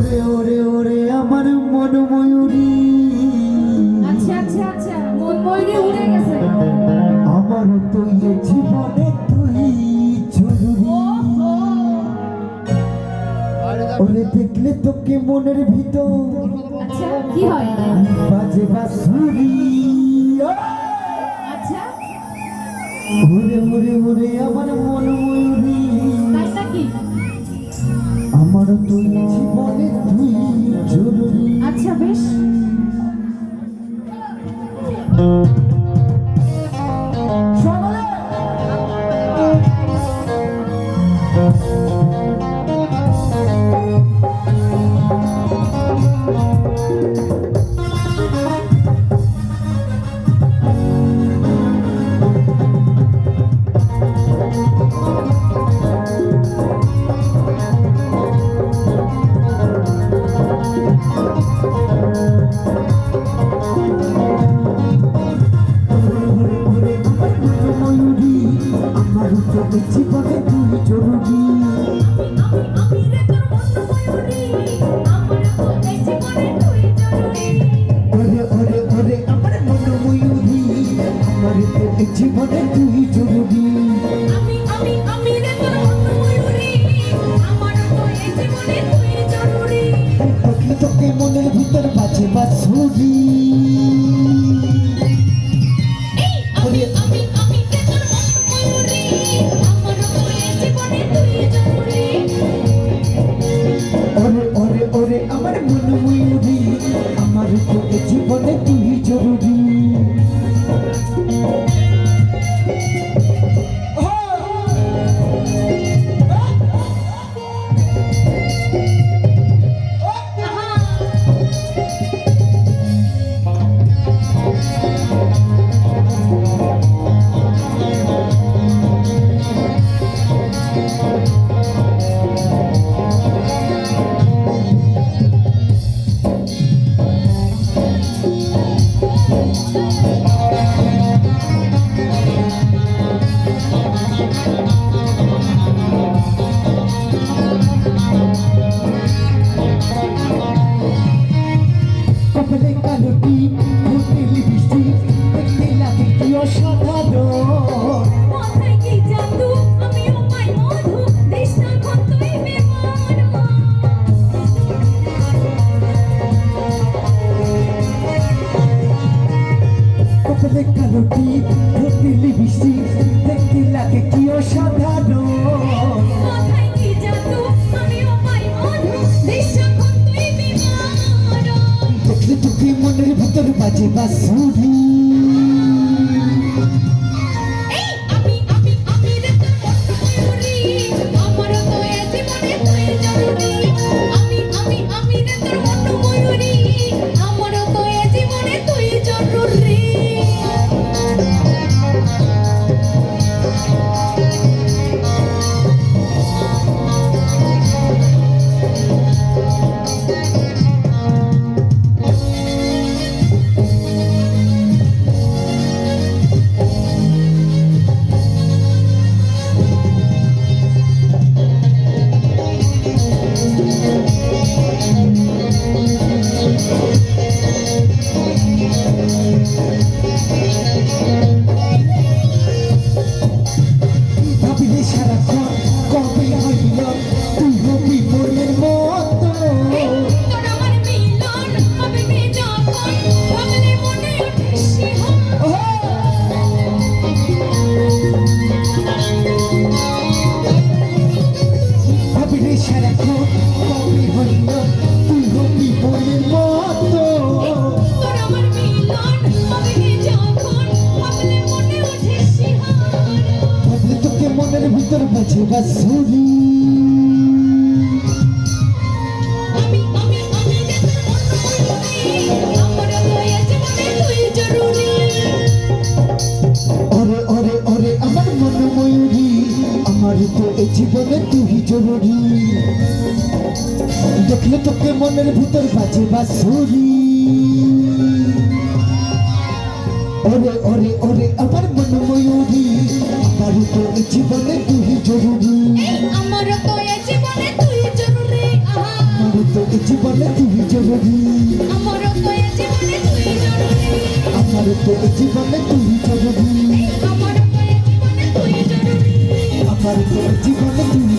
ওরে ওরে ওরে আমার মন ময়ূরী। আচ্ছা আচ্ছা আচ্ছা, মন ময়ূরে উড়ে গেছে। আমার তো এ জীবনে তুই জরুরি। ওরে দেখলে তোকে মনের ভিতর আচ্ছা কি হয়? বাজে বাঁশুরি। আচ্ছা ওরে ওরে ওরে আমার মন ময়ূরী। তাই নাকি? আমার তো এ জীবনে তুই জরুরি। আচ্ছা বেশ। জীবনে তুই জরুরি। ওরে ওরে ওরে আমার মন ময়ূরী, আমার জীবনে তুই জরুরি। দেখলে তোকে মনের ভিতর বাজে বাঁশুরি। ওরে ওরে ওরে আমার মন ময়ূরী, আমার তোকে জীবনে তুই জরুরি। কপালে কালো টিপ, ফুটেলি বৃষ্টি, দেখতে লাগে কি অসাধারণ। কপালে কালো টিপ, ফুটেলি বৃষ্টি, দেখতে লাগে কি অসাধারণ। দেখলে তোকে মনের ভিতর বাজে বাঁশুরি। ভাবিলে সারাক্ষণ কবে হইল তুই হবি মনের মতো। ভাবিলে সারাক্ষণ কবে হইল তুই হবি মনের মতো। ভাবলে তোকে মনের ভিতর বাজে বাঁশুরি। ওরে ওরে ওরে আমার মন ময়ূরী, আমার তো এই জীবনে তুই জরুরি। দেখলে তোকে মনের ভিতর বাজে বাঁশুরি। ওরে ওরে ওরে আমার মন ময়ূরী, আমার তো এই জীবনে তুই জরুরি। আমার তো এই জীবনে তুই জরুরি। আমার তো এ জীবনে তুই জরুরি আমারও তো এ জীবনে তুই জরুরি আমার তো এ জীবনে তুই জরুরি আমারও তো এ জীবনে তুই জরুরি আমার তো এ জীবনে তুই